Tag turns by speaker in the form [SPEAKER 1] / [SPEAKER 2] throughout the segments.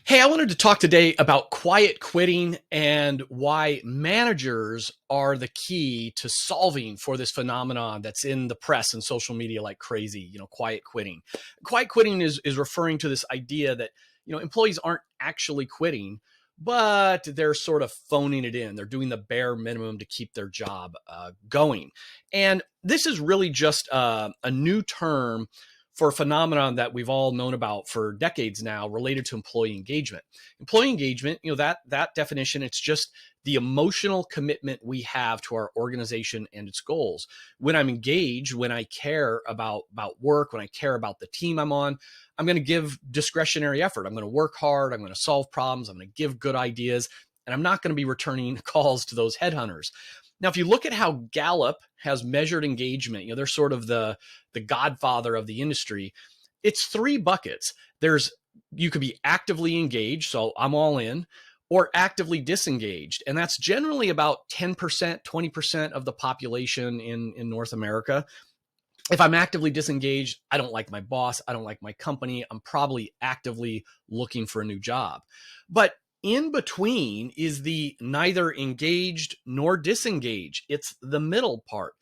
[SPEAKER 1] Hey, I wanted to talk today about quiet quitting and why managers are the key to solving for this phenomenon that's in the press and social media like crazy, quiet quitting. Quiet quitting is referring to this idea that, employees aren't actually quitting, but they're sort of phoning it in. They're doing the bare minimum to keep their job going. And this is really just a new term for a phenomenon that we've all known about for decades now related to employee engagement. Employee engagement, that definition, it's just the emotional commitment we have to our organization and its goals. When I'm engaged, when I care about work, when I care about the team I'm on, I'm going to give discretionary effort. I'm going to work hard. I'm going to solve problems. I'm going to give good ideas. And I'm not going to be returning calls to those headhunters. Now, if you look at how Gallup has measured engagement, they're sort of the godfather of the industry. It's three buckets. You could be actively engaged, so I'm all in, or actively disengaged. And that's generally about 10%, 20% of the population in North America. If I'm actively disengaged, I don't like my boss, I don't like my company, I'm probably actively looking for a new job. But in between is the neither engaged nor disengaged. It's the middle part.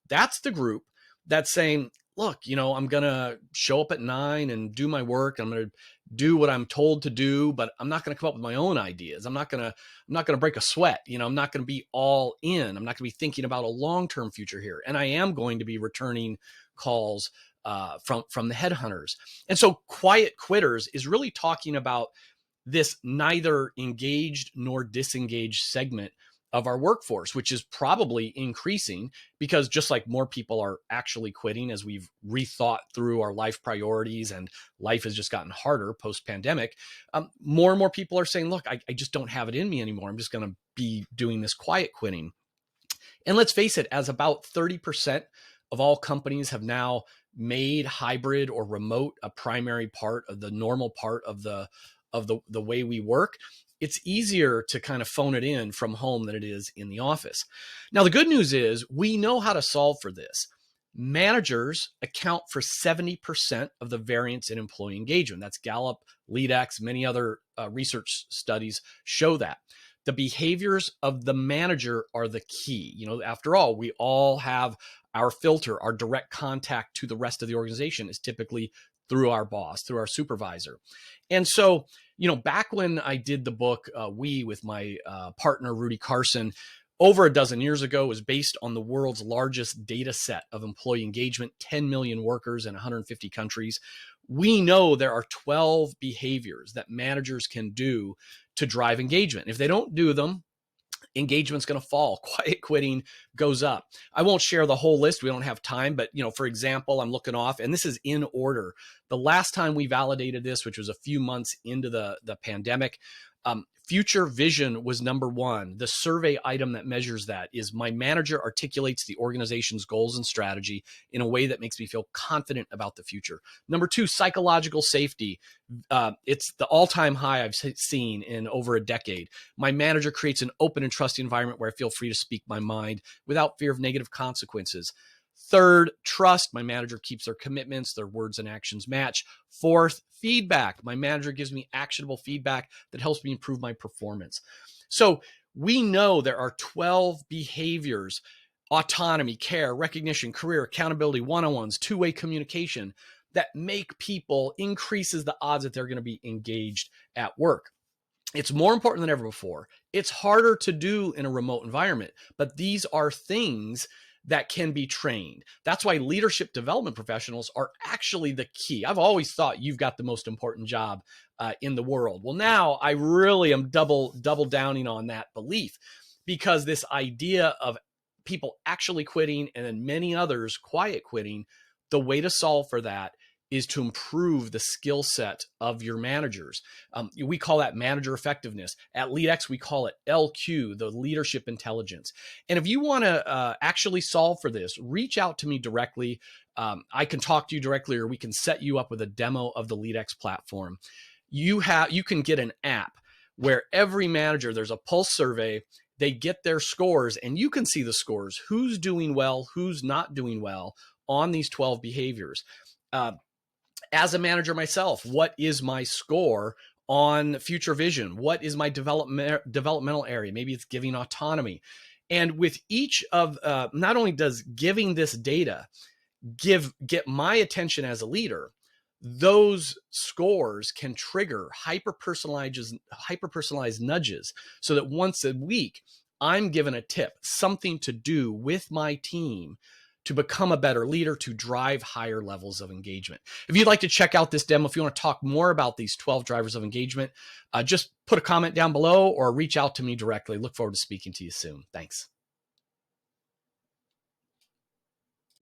[SPEAKER 1] That's the group that's saying, look, I'm going to show up at 9 and do my work. I'm going to do what I'm told to do, but I'm not going to come up with my own ideas. I'm not going to break a sweat. I'm not going to be all in. I'm not going to be thinking about a long-term future here. And I am going to be returning calls from the headhunters. And so quiet quitters is really talking about this neither engaged nor disengaged segment of our workforce, which is probably increasing because just like more people are actually quitting as we've rethought through our life priorities and life has just gotten harder post-pandemic, more and more people are saying, look, I just don't have it in me anymore. I'm just going to be doing this quiet quitting. And let's face it, as about 30% of all companies have now made hybrid or remote a primary part of the normal part of the way we work, it's easier to kind of phone it in from home than it is in the office. Now, the good news is we know how to solve for this. Managers account for 70% of the variance in employee engagement. That's Gallup, LEADx, many other research studies show that. The behaviors of the manager are the key. After all, we all have our filter, our direct contact to the rest of the organization is typically through our boss, through our supervisor. And so, back when I did the book, with my partner, Rudy Carson, over a dozen years ago, was based on the world's largest data set of employee engagement, 10 million workers in 150 countries. We know there are 12 behaviors that managers can do to drive engagement. If they don't do them, engagement's going to fall. Quiet quitting goes up. I won't share the whole list. We don't have time, but for example, I'm looking off and this is in order. The last time we validated this, which was a few months into the pandemic, future vision was number one. The survey item that measures that is my manager articulates the organization's goals and strategy in a way that makes me feel confident about the future. Number two, psychological safety. It's the all-time high I've seen in over a decade. My manager creates an open and trusting environment where I feel free to speak my mind without fear of negative consequences. Third, trust. My manager keeps their commitments, their words and actions match. Fourth, feedback. My manager gives me actionable feedback that helps me improve my performance. So we know there are 12 behaviors: autonomy, care, recognition, career, accountability, one-on-ones, two-way communication that make people, increases the odds that they're going to be engaged at work. It's more important than ever before. It's harder to do in a remote environment, but these are things that can be trained. That's why leadership development professionals are actually the key. I've always thought you've got the most important job in the world. Well, now I really am double downing on that belief, because this idea of people actually quitting and then many others quiet quitting, the way to solve for that is to improve the skill set of your managers. We call that manager effectiveness. At LEADx, we call it LQ, the leadership intelligence. And if you want to actually solve for this, reach out to me directly. I can talk to you directly, or we can set you up with a demo of the LEADx platform. You can get an app where every manager, there's a pulse survey, they get their scores, and you can see the scores, who's doing well, who's not doing well on these 12 behaviors. As a manager myself, what is my score on future vision. What is my developmental area? Maybe it's giving autonomy. And with each of, not only does giving this data get my attention as a leader, those scores can trigger hyper-personalized nudges, so that once a week I'm given a tip, something to do with my team to become a better leader, to drive higher levels of engagement. If you'd like to check out this demo, if you want to talk more about these 12 drivers of engagement, just put a comment down below or reach out to me directly. Look forward to speaking to you soon. Thanks.